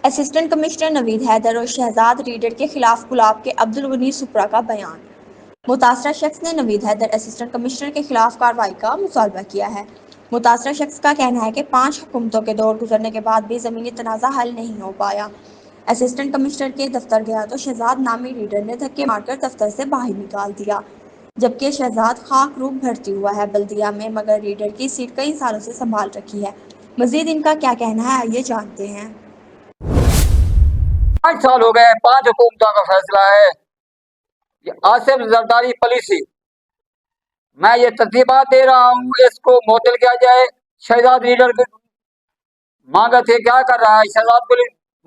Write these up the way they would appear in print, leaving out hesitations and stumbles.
Assistant commissioner نوید حیدر اور Shahzad reader کے خلاف گلاب کے عبدالغنی سپرا کا بیان۔ متاثرہ شخص نے نوید حیدر اسسٹنٹ کمشنر کے خلاف کارروائی کا مطالبہ کیا ہے۔ متاثرہ شخص کا کہنا ہے کہ 5 حکومتوں کے دور گزرنے کے بعد بھی زمینی تنازع حل نہیں ہو پایا۔ اسسٹنٹ کمشنر کے دفتر گیا تو شہزاد نامی ریڈر نے دھکے مار کر دفتر سے باہر نکال دیا، جبکہ شہزاد خاک روب بھرتی ہوا ہے بلدیہ میں، مگر ریڈر کی سیٹ کئی سالوں سے سنبھال رکھی ہے۔ مزید ان کا کیا کہنا ہے، آئیے جانتے ہیں۔ 5 سال ہو گئے، 5 حکومتوں کا فیصلہ ہے۔ یہ آصف زرداری پالیسی، میں یہ ترتیبات دے رہا ہوں، اس کو معطل کیا جائے۔ شہزاد ریڈر کو مانگا تھے، کیا کر رہا ہے؟ شہزاد کو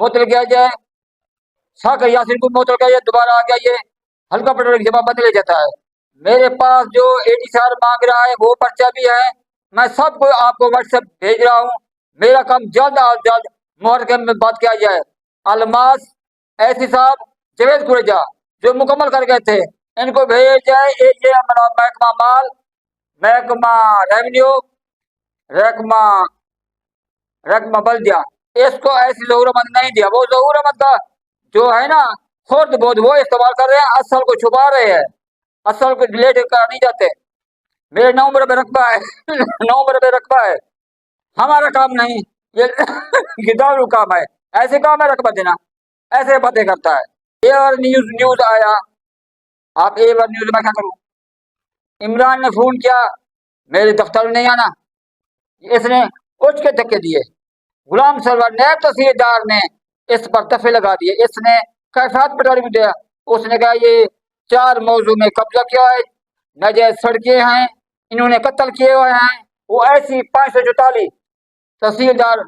معطل کیا جائے، شاکر یاسین کو معطل کیا جائے۔ دوبارہ آ گیا یہ ہلکا پٹرول جمع بدلے جاتا ہے۔ میرے پاس جو ADCR مانگ رہا ہے وہ پرچہ بھی ہے، میں سب کو آپ کو واٹس ایپ بھیج رہا ہوں۔ میرا کام جلد از جلد محکمے میں بات کیا جائے۔ الماس ایسی صاحب، جاوید قریجہ جو مکمل کر گئے تھے، ان کو بھیج جائے۔ یہ محکمہ مال، محکمہ ریونیو، محکمہ بلدیہ، اس کو ایسی ظہور احمد نہیں دیا۔ وہ ظہور احمد کا جو ہے نا خرد بود وہ استعمال کر رہے ہیں، اصل کو چھپا رہے ہیں، اصل کو ڈیلیٹ کر نہیں جاتے۔ میرے 9 نمبر پہ رقبہ ہے 9 نمبر پہ رقبہ ہے، ہمارا کام نہیں، یہ گداڑو کام ہے۔ ایسے کام ہے رقبہ دینا، ایسے باتیں کرتا ہے۔ ایئر نیوز آیا، آپ ایئر نیوز میں کیا کروں؟ عمران نے فون کیا، میرے دفتر میں نہیں آنا، اس نے اٹھ کے دھکے دیے۔ غلام سرور نیب تحصیلدار نے اس پر دفے لگا دیے۔ اس نے کیفیات پٹواری میں دیا، اس نے کہا یہ 4 موضوع میں قبضہ کیا ہے، ناجائز سڑکیں ہیں، انہوں نے قتل کیے ہوئے ہیں۔ وہ ایسی 544 تحصیلدار